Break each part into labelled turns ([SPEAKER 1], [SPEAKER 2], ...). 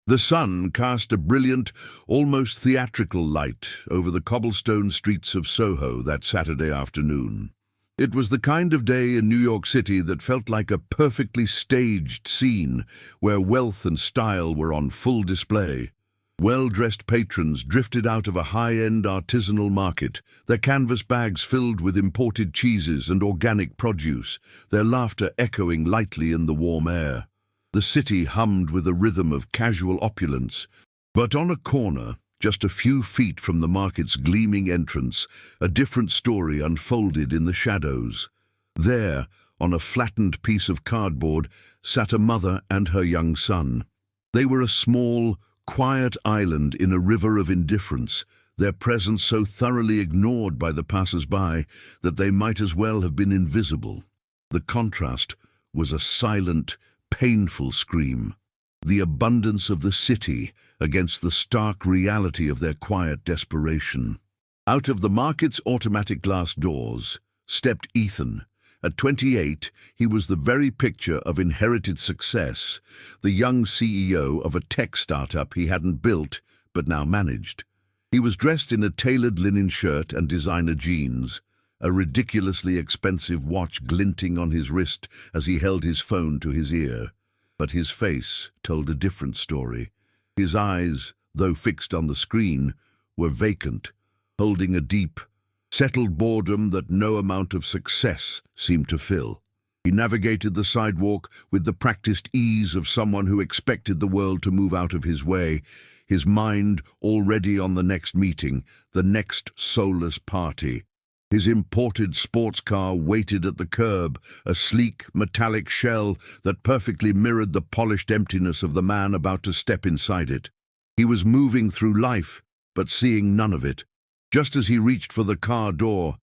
[SPEAKER 1] The sun cast a brilliant, almost theatrical light over the cobblestone streets of Soho that Saturday afternoon. It was the kind of day in New York City that felt like a perfectly staged scene where wealth and style were on full display. Well-dressed patrons drifted out of a high-end artisanal market, their canvas bags filled with imported cheeses and organic produce, their laughter echoing lightly in the warm air. The city hummed with a rhythm of casual opulence, but on a corner, just a few feet from the market's gleaming entrance, a different story unfolded in the shadows. There, on a flattened piece of cardboard, sat a mother and her young son. They were a small, quiet island in a river of indifference, their presence so thoroughly ignored by the passers-by that they might as well have been invisible. The contrast was a silent, painful scream, the abundance of the city against the stark reality of their quiet desperation. Out of the market's automatic glass doors stepped Ethan. At 28, he was the very picture of inherited success, the young CEO of a tech startup he hadn't built but now managed. He was dressed in a tailored linen shirt and designer jeans, a ridiculously expensive watch glinting on his wrist as he held his phone to his ear. But his face told a different story. His eyes, though fixed on the screen, were vacant, holding a deep, settled boredom that no amount of success seemed to fill. He navigated the sidewalk with the practiced ease of someone who expected the world to move out of his way, his mind already on the next meeting, the next soulless party. His imported sports car waited at the curb, a sleek, metallic shell that perfectly mirrored the polished emptiness of the man about to step inside it. He was moving through life, but seeing none of it. Just as he reached for the car door,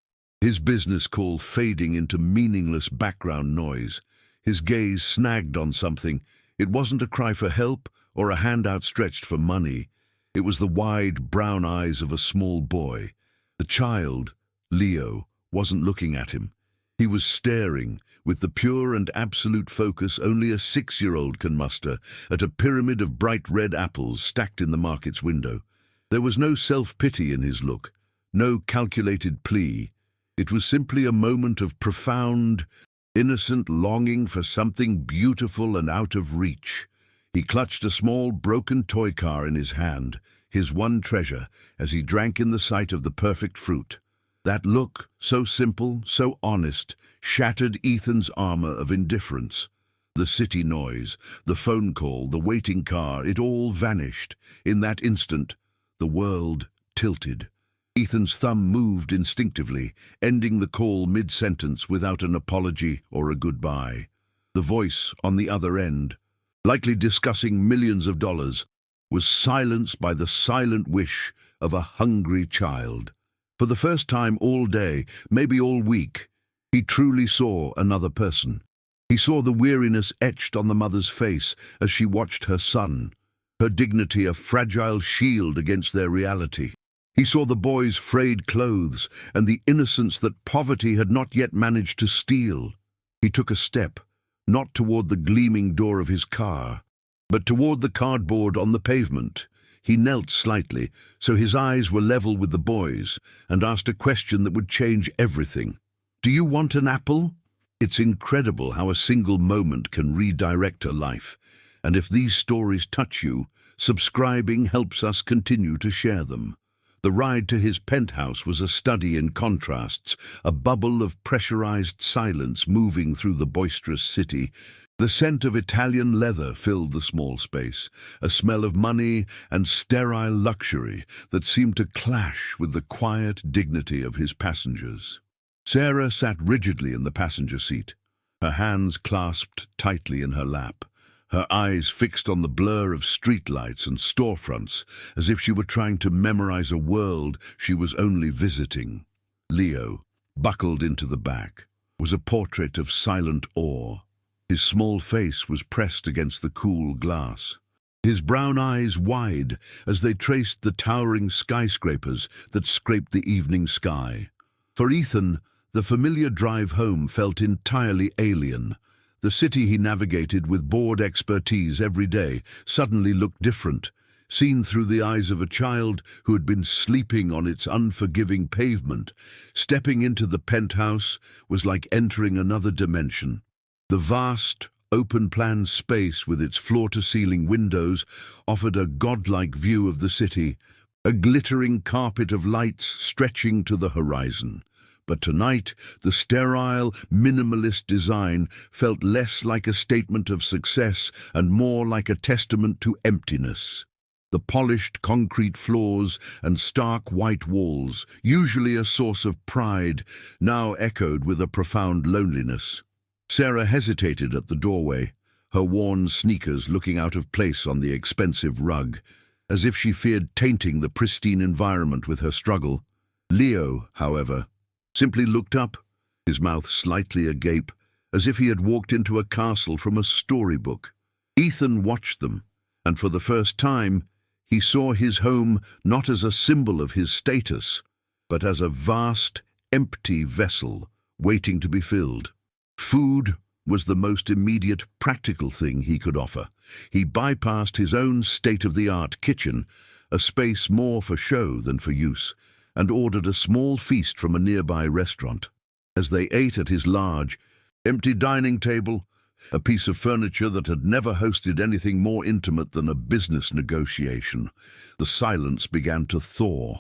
[SPEAKER 1] his business call fading into meaningless background noise, his gaze snagged on something. It wasn't a cry for help or a hand outstretched for money. It was the wide, brown eyes of a small boy. The child, Leo, wasn't looking at him. He was staring, with the pure and absolute focus only a 6-year-old can muster, at a pyramid of bright red apples stacked in the market's window. There was no self-pity in his look, no calculated plea. It was simply a moment of profound, innocent longing for something beautiful and out of reach. He clutched a small, broken toy car in his hand, his one treasure, as he drank in the sight of the perfect fruit. That look, so simple, so honest, shattered Ethan's armor of indifference. The city noise, the phone call, the waiting car, it all vanished. In that instant, the world tilted. Ethan's thumb moved instinctively, ending the call mid-sentence without an apology or a goodbye. The voice on the other end, likely discussing millions of dollars, was silenced by the silent wish of a hungry child. For the first time all day, maybe all week, he truly saw another person. He saw the weariness etched on the mother's face as she watched her son, her dignity a fragile shield against their reality. He saw the boy's frayed clothes and the innocence that poverty had not yet managed to steal. He took a step, not toward the gleaming door of his car, but toward the cardboard on the pavement. He knelt slightly, so his eyes were level with the boy's, and asked a question that would change everything. "Do you want an apple?" It's incredible how a single moment can redirect a life, and if these stories touch you, subscribing helps us continue to share them. The ride to his penthouse was a study in contrasts, a bubble of pressurized silence moving through the boisterous city. The scent of Italian leather filled the small space, a smell of money and sterile luxury that seemed to clash with the quiet dignity of his passengers. Sarah sat rigidly in the passenger seat, her hands clasped tightly in her lap, her eyes fixed on the blur of streetlights and storefronts, as if she were trying to memorize a world she was only visiting. Leo, buckled into the back, was a portrait of silent awe. His small face was pressed against the cool glass, his brown eyes wide as they traced the towering skyscrapers that scraped the evening sky. For Ethan, the familiar drive home felt entirely alien. The city he navigated with bored expertise every day suddenly looked different, seen through the eyes of a child who had been sleeping on its unforgiving pavement. Stepping into the penthouse was like entering another dimension. The vast, open-plan space with its floor-to-ceiling windows offered a godlike view of the city, a glittering carpet of lights stretching to the horizon. But tonight, the sterile, minimalist design felt less like a statement of success and more like a testament to emptiness. The polished concrete floors and stark white walls, usually a source of pride, now echoed with a profound loneliness. Sarah hesitated at the doorway, her worn sneakers looking out of place on the expensive rug, as if she feared tainting the pristine environment with her struggle. Leo, however, simply looked up, his mouth slightly agape, as if he had walked into a castle from a storybook. Ethan watched them, and for the first time, he saw his home not as a symbol of his status, but as a vast, empty vessel waiting to be filled. Food was the most immediate, practical thing he could offer. He bypassed his own state-of-the-art kitchen, a space more for show than for use, and ordered a small feast from a nearby restaurant. As they ate at his large, empty dining table, a piece of furniture that had never hosted anything more intimate than a business negotiation, the silence began to thaw.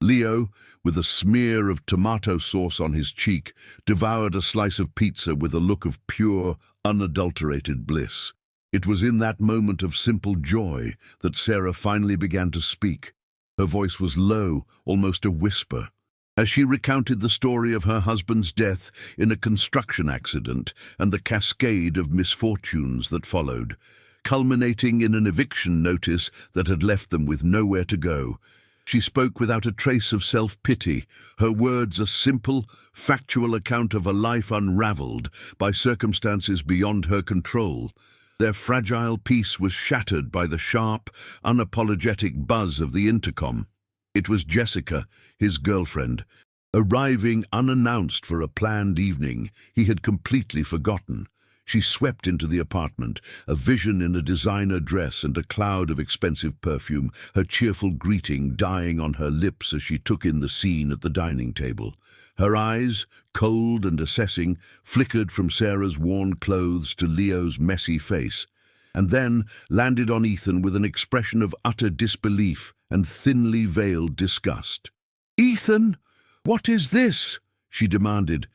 [SPEAKER 1] Leo, with a smear of tomato sauce on his cheek, devoured a slice of pizza with a look of pure, unadulterated bliss. It was in that moment of simple joy that Sarah finally began to speak. Her voice was low, almost a whisper, as she recounted the story of her husband's death in a construction accident and the cascade of misfortunes that followed, culminating in an eviction notice that had left them with nowhere to go. She spoke without a trace of self-pity, her words a simple, factual account of a life unraveled by circumstances beyond her control. Their fragile peace was shattered by the sharp, unapologetic buzz of the intercom. It was Jessica, his girlfriend, arriving unannounced for a planned evening he had completely forgotten. She swept into the apartment, a vision in a designer dress and a cloud of expensive perfume, her cheerful greeting dying on her lips as she took in the scene at the dining table. Her eyes, cold and assessing, flickered from Sarah's worn clothes to Leo's messy face, and then landed on Ethan with an expression of utter disbelief and thinly veiled disgust. "Ethan, what is this?" she demanded,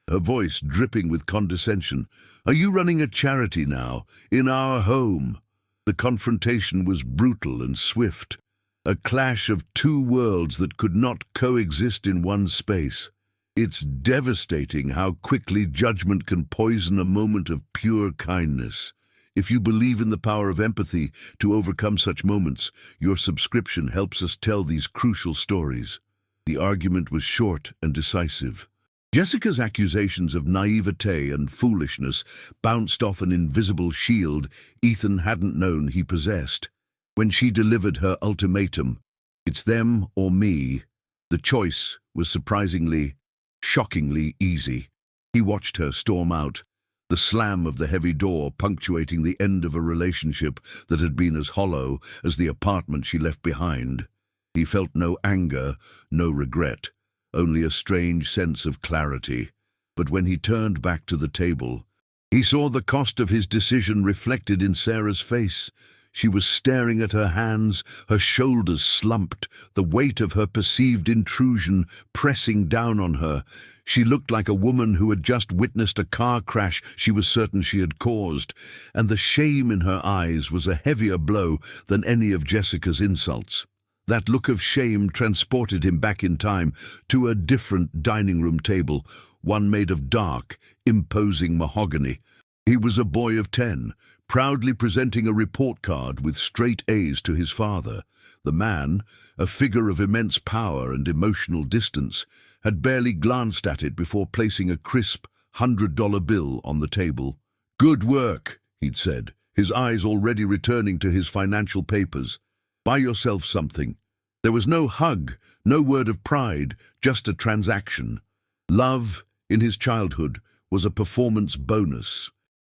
[SPEAKER 1] her voice dripping with condescension. "Are you running a charity now, in our home?" The confrontation was brutal and swift, a clash of two worlds that could not coexist in one space. It's devastating how quickly judgment can poison a moment of pure kindness. If you believe in the power of empathy to overcome such moments, your subscription helps us tell these crucial stories. The argument was short and decisive. Jessica's accusations of naivete and foolishness bounced off an invisible shield Ethan hadn't known he possessed. When she delivered her ultimatum, "It's them or me," the choice was surprisingly, shockingly easy. He watched her storm out, the slam of the heavy door punctuating the end of a relationship that had been as hollow as the apartment she left behind. He felt no anger, no regret, only a strange sense of clarity. But when he turned back to the table, he saw the cost of his decision reflected in Sarah's face. She was staring at her hands, her shoulders slumped, the weight of her perceived intrusion pressing down on her. She looked like a woman who had just witnessed a car crash she was certain she had caused, and the shame in her eyes was a heavier blow than any of Jessica's insults. That look of shame transported him back in time to a different dining room table, one made of dark, imposing mahogany. He was a boy of 10, proudly presenting a report card with straight A's to his father. The man, a figure of immense power and emotional distance, had barely glanced at it before placing a crisp $100 bill on the table. "Good work," he'd said, his eyes already returning to his financial papers. "Buy yourself something." There was no hug, no word of pride, just a transaction. Love, in his childhood, was a performance bonus.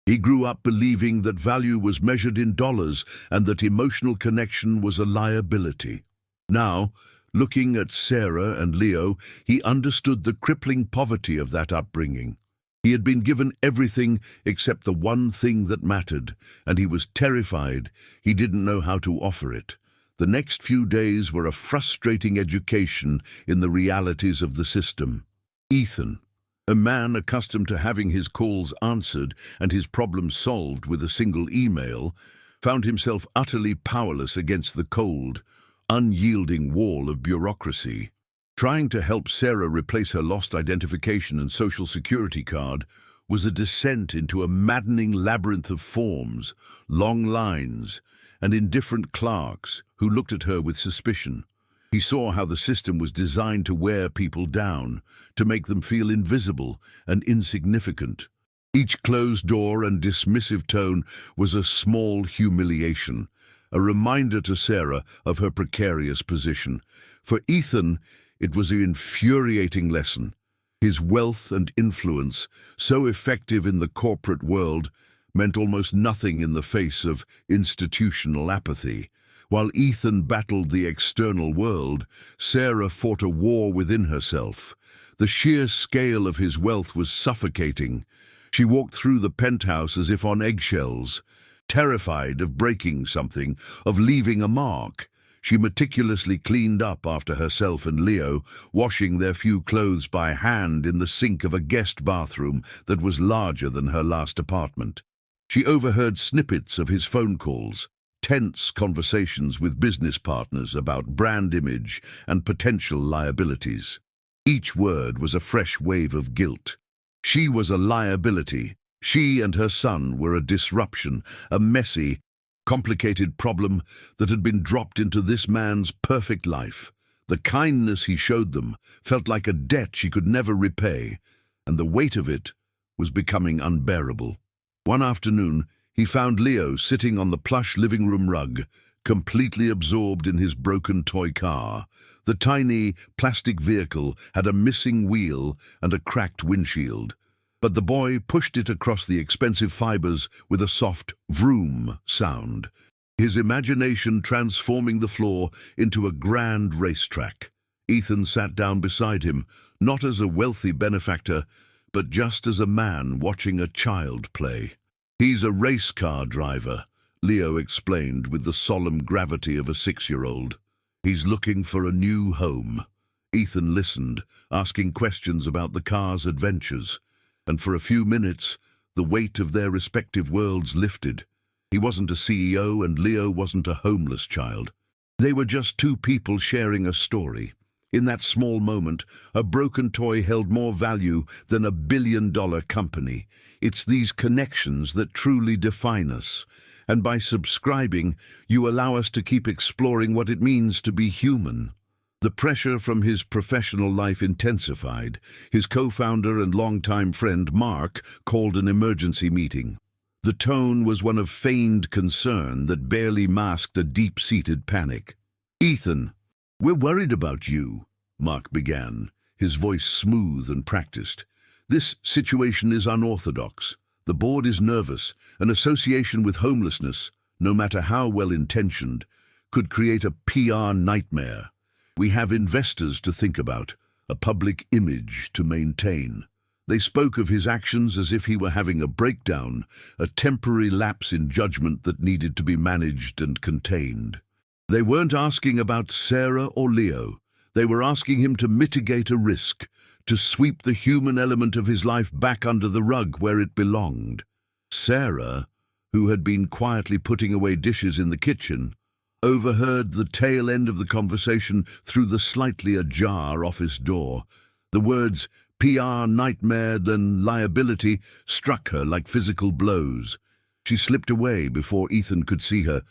[SPEAKER 1] He grew up believing that value was measured in dollars and that emotional connection was a liability. Now, looking at Sarah and Leo, he understood the crippling poverty of that upbringing. He had been given everything except the one thing that mattered, and he was terrified he didn't know how to offer it. The next few days were a frustrating education in the realities of the system. Ethan, a man accustomed to having his calls answered and his problems solved with a single email, found himself utterly powerless against the cold, unyielding wall of bureaucracy. Trying to help Sarah replace her lost identification and social security card was a descent into a maddening labyrinth of forms, long lines, and indifferent clerks who looked at her with suspicion. He saw how the system was designed to wear people down, to make them feel invisible and insignificant. Each closed door and dismissive tone was a small humiliation, a reminder to Sarah of her precarious position. For Ethan, it was an infuriating lesson. His wealth and influence, so effective in the corporate world, meant almost nothing in the face of institutional apathy. While Ethan battled the external world, Sarah fought a war within herself. The sheer scale of his wealth was suffocating. She walked through the penthouse as if on eggshells, terrified of breaking something, of leaving a mark. She meticulously cleaned up after herself and Leo, washing their few clothes by hand in the sink of a guest bathroom that was larger than her last apartment. She overheard snippets of his phone calls, tense conversations with business partners about brand image and potential liabilities. Each word was a fresh wave of guilt. She was a liability. She and her son were a disruption, a messy, complicated problem that had been dropped into this man's perfect life. The kindness he showed them felt like a debt she could never repay, and the weight of it was becoming unbearable. One afternoon, he found Leo sitting on the plush living room rug, completely absorbed in his broken toy car. The tiny plastic vehicle had a missing wheel and a cracked windshield, but the boy pushed it across the expensive fibers with a soft vroom sound, his imagination transforming the floor into a grand racetrack. Ethan sat down beside him, not as a wealthy benefactor, but just as a man watching a child play. "He's a race car driver," Leo explained with the solemn gravity of a 6-year-old. "He's looking for a new home." Ethan listened, asking questions about the car's adventures, and for a few minutes, the weight of their respective worlds lifted. He wasn't a CEO and Leo wasn't a homeless child. They were just two people sharing a story. In that small moment, a broken toy held more value than a billion-dollar company. It's these connections that truly define us. And by subscribing, you allow us to keep exploring what it means to be human. The pressure from his professional life intensified. His co-founder and longtime friend, Mark, called an emergency meeting. The tone was one of feigned concern that barely masked a deep-seated panic. "Ethan, we're worried about you," Mark began, his voice smooth and practiced. "This situation is unorthodox. The board is nervous. An association with homelessness, no matter how well-intentioned, could create a PR nightmare. We have investors to think about, a public image to maintain." They spoke of his actions as if he were having a breakdown, a temporary lapse in judgment that needed to be managed and contained. They weren't asking about Sarah or Leo. They were asking him to mitigate a risk, to sweep the human element of his life back under the rug where it belonged. Sarah, who had been quietly putting away dishes in the kitchen, overheard the tail end of the conversation through the slightly ajar office door. The words PR nightmare and liability struck her like physical blows. She slipped away before Ethan could see her,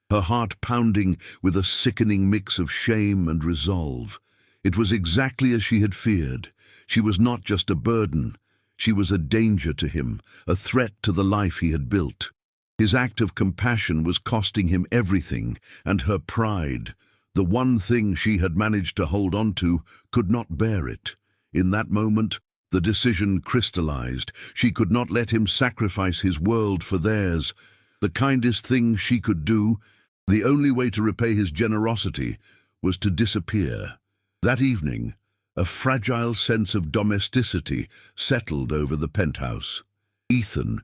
[SPEAKER 1] her heart pounding with a sickening mix of shame and resolve. It was exactly as she had feared. She was not just a burden. She was a danger to him, a threat to the life he had built. His act of compassion was costing him everything, and her pride, the one thing she had managed to hold on to, could not bear it. In that moment, The decision crystallized. She could not let him sacrifice his world for theirs. The kindest thing she could do, the only way to repay his generosity, was to disappear. That evening, a fragile sense of domesticity settled over the penthouse. Ethan,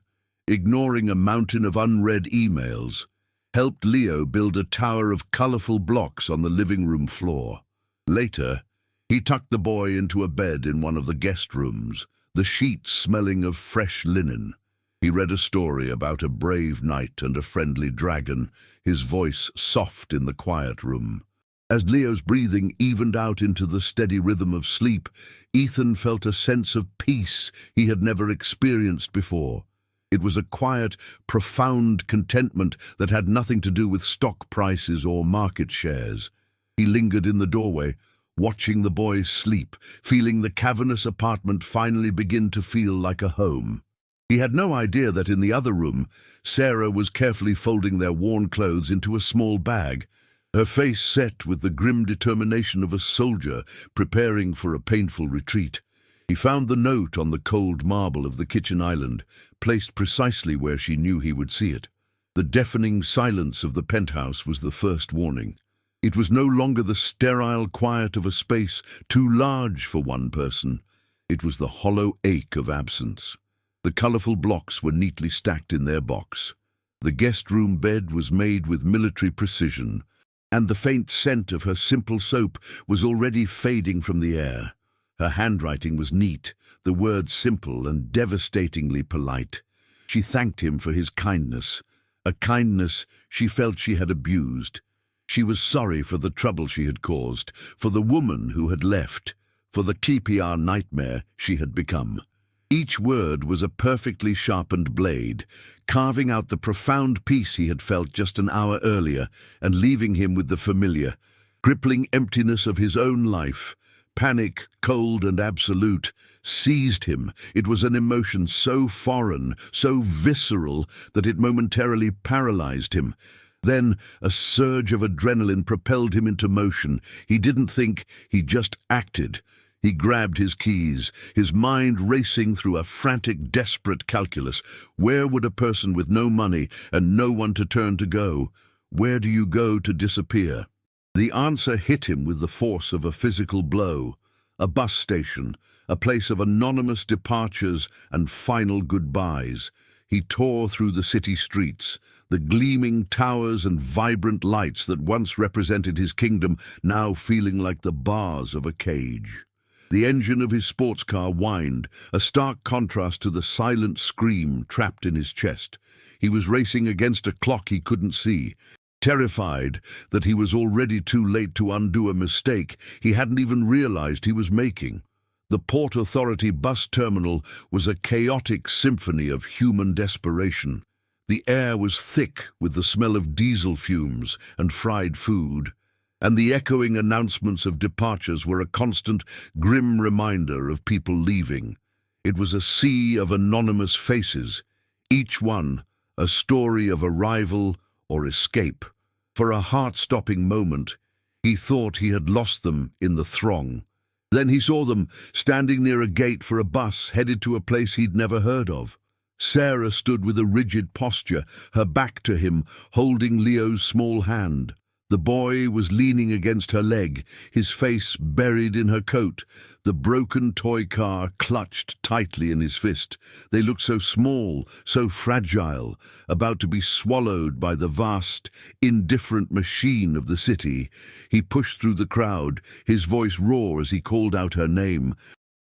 [SPEAKER 1] ignoring a mountain of unread emails, helped Leo build a tower of colorful blocks on the living room floor. Later, he tucked the boy into a bed in one of the guest rooms, the sheets smelling of fresh linen. He read a story about a brave knight and a friendly dragon, his voice soft in the quiet room. As Leo's breathing evened out into the steady rhythm of sleep, Ethan felt a sense of peace he had never experienced before. It was a quiet, profound contentment that had nothing to do with stock prices or market shares. He lingered in the doorway, watching the boy sleep, feeling the cavernous apartment finally begin to feel like a home. He had no idea that in the other room, Sarah was carefully folding their worn clothes into a small bag, her face set with the grim determination of a soldier preparing for a painful retreat. He found the note on the cold marble of the kitchen island, placed precisely where she knew he would see it. The deafening silence of the penthouse was the first warning. It was no longer the sterile quiet of a space too large for one person. It was the hollow ache of absence. The colorful blocks were neatly stacked in their box. The guest room bed was made with military precision, and the faint scent of her simple soap was already fading from the air. Her handwriting was neat, the words simple and devastatingly polite. She thanked him for his kindness, a kindness she felt she had abused. She was sorry for the trouble she had caused, for the woman who had left, for the TPR nightmare she had become. Each word was a perfectly sharpened blade, carving out the profound peace he had felt just an hour earlier and leaving him with the familiar, crippling emptiness of his own life. Panic, cold and absolute, seized him. It was an emotion so foreign, so visceral, that it momentarily paralyzed him. Then a surge of adrenaline propelled him into motion. He didn't think, he just acted. He grabbed his keys, his mind racing through a frantic, desperate calculus. Where would a person with no money and no one to turn to go? Where do you go to disappear? The answer hit him with the force of a physical blow. A bus station, a place of anonymous departures and final goodbyes. He tore through the city streets, the gleaming towers and vibrant lights that once represented his kingdom, now feeling like the bars of a cage. The engine of his sports car whined, a stark contrast to the silent scream trapped in his chest. He was racing against a clock he couldn't see. Terrified that he was already too late to undo a mistake he hadn't even realized he was making. The Port Authority bus terminal was a chaotic symphony of human desperation. The air was thick with the smell of diesel fumes and fried food, and the echoing announcements of departures were a constant, grim reminder of people leaving. It was a sea of anonymous faces, each one a story of arrival or escape. For a heart-stopping moment, he thought he had lost them in the throng. Then he saw them standing near a gate for a bus headed to a place he'd never heard of. Sarah stood with a rigid posture, her back to him, holding Leo's small hand. The boy was leaning against her leg, his face buried in her coat, the broken toy car clutched tightly in his fist. They looked so small, so fragile, about to be swallowed by the vast, indifferent machine of the city. He pushed through the crowd, his voice raw as he called out her name.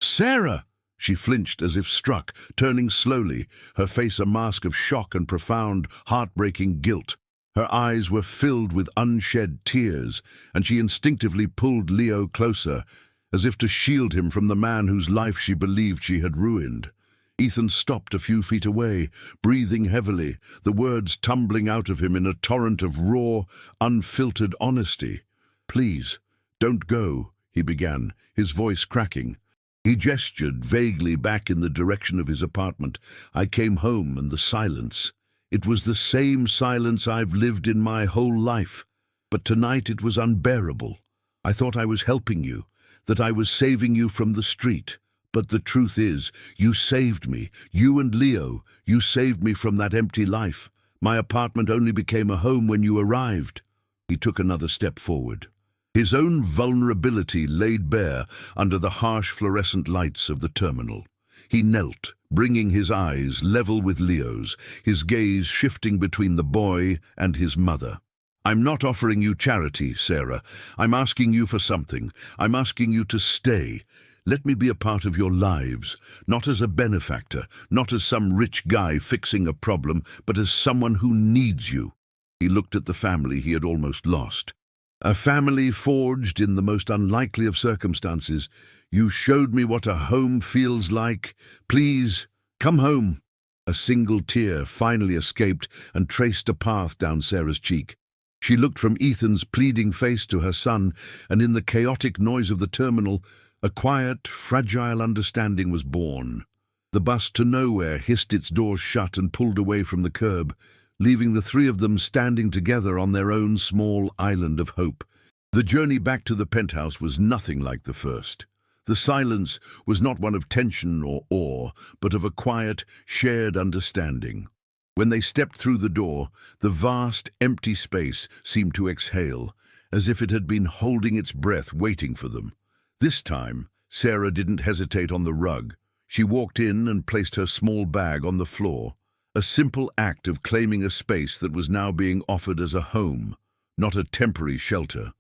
[SPEAKER 1] "Sarah!" She flinched as if struck, turning slowly, her face a mask of shock and profound, heartbreaking guilt. Her eyes were filled with unshed tears, and she instinctively pulled Leo closer, as if to shield him from the man whose life she believed she had ruined. Ethan stopped a few feet away, breathing heavily, the words tumbling out of him in a torrent of raw, unfiltered honesty. "Please, don't go," he began, his voice cracking. He gestured vaguely back in the direction of his apartment. "I came home and the silence. It was the same silence I've lived in my whole life, but tonight it was unbearable. I thought I was helping you, that I was saving you from the street, But the truth is, you saved me. You and Leo, you saved me from that empty life. My apartment only became a home when you arrived." He took another step forward. His own vulnerability laid bare under the harsh fluorescent lights of the terminal. He knelt, bringing his eyes level with Leo's, his gaze shifting between the boy and his mother. "I'm not offering you charity, Sarah. I'm asking you for something. I'm asking you to stay. Let me be a part of your lives, not as a benefactor, not as some rich guy fixing a problem, but as someone who needs you." He looked at the family he had almost lost. "A family forged in the most unlikely of circumstances. You showed me what a home feels like. Please, come home." A single tear finally escaped and traced a path down Sarah's cheek. She looked from Ethan's pleading face to her son, and in the chaotic noise of the terminal, a quiet, fragile understanding was born. The bus to nowhere hissed its doors shut and pulled away from the curb, leaving the three of them standing together on their own small island of hope. The journey back to the penthouse was nothing like the first. The silence was not one of tension or awe, but of a quiet, shared understanding. When they stepped through the door, the vast, empty space seemed to exhale, as if it had been holding its breath waiting for them. This time, Sarah didn't hesitate on the rug. She walked in and placed her small bag on the floor. A simple act of claiming a space that was now being offered as a home, not a temporary shelter.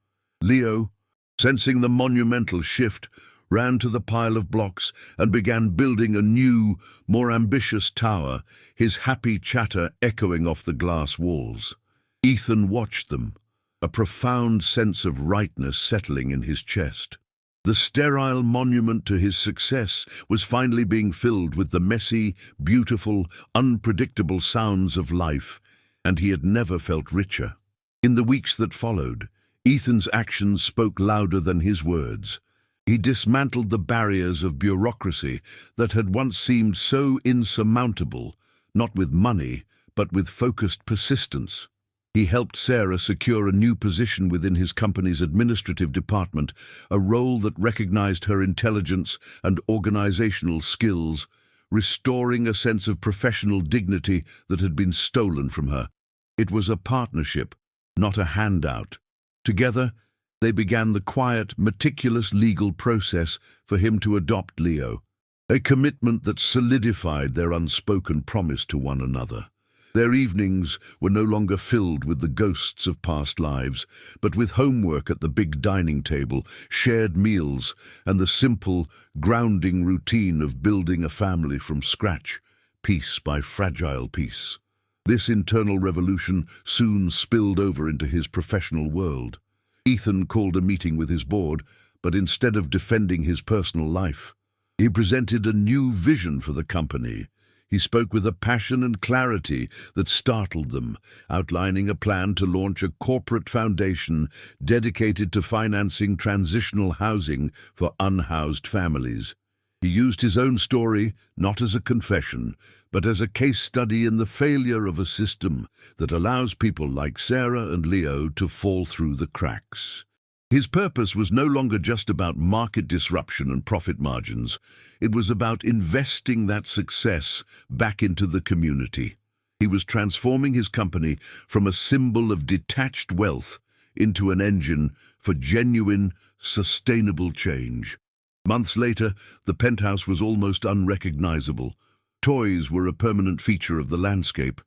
[SPEAKER 1] Leo, sensing the monumental shift, ran to the pile of blocks and began building a new, more ambitious tower, his happy chatter echoing off the glass walls. Ethan watched them, a profound sense of rightness settling in his chest. The sterile monument to his success was finally being filled with the messy, beautiful, unpredictable sounds of life, and he had never felt richer. In the weeks that followed, Ethan's actions spoke louder than his words. He dismantled the barriers of bureaucracy that had once seemed so insurmountable, not with money, but with focused persistence. He helped Sarah secure a new position within his company's administrative department, a role that recognized her intelligence and organizational skills, restoring a sense of professional dignity that had been stolen from her. It was a partnership, not a handout. Together, they began the quiet, meticulous legal process for him to adopt Leo, a commitment that solidified their unspoken promise to one another. Their evenings were no longer filled with the ghosts of past lives, but with homework at the big dining table, shared meals, and the simple, grounding routine of building a family from scratch, piece by fragile piece. This internal revolution soon spilled over into his professional world. Ethan called a meeting with his board, but instead of defending his personal life, he presented a new vision for the company. He spoke with a passion and clarity that startled them, outlining a plan to launch a corporate foundation dedicated to financing transitional housing for unhoused families. He used his own story not as a confession, but as a case study in the failure of a system that allows people like Sarah and Leo to fall through the cracks. His purpose was no longer just about market disruption and profit margins. It was about investing that success back into the community. He was transforming his company from a symbol of detached wealth into an engine for genuine, sustainable change. Months later, the penthouse was almost unrecognizable. Toys were a permanent feature of the landscape.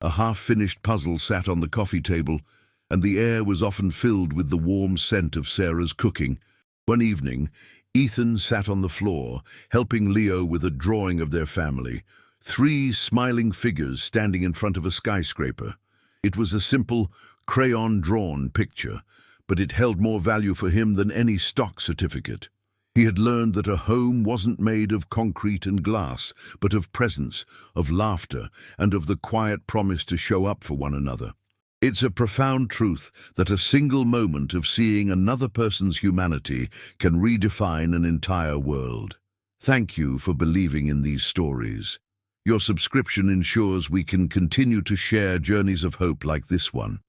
[SPEAKER 1] A half-finished puzzle sat on the coffee table, and the air was often filled with the warm scent of Sarah's cooking. One evening, Ethan sat on the floor, helping Leo with a drawing of their family, 3 smiling figures standing in front of a skyscraper. It was a simple, crayon-drawn picture, but it held more value for him than any stock certificate. He had learned that a home wasn't made of concrete and glass, but of presence, of laughter, and of the quiet promise to show up for one another. It's a profound truth that a single moment of seeing another person's humanity can redefine an entire world. Thank you for believing in these stories. Your subscription ensures we can continue to share journeys of hope like this one.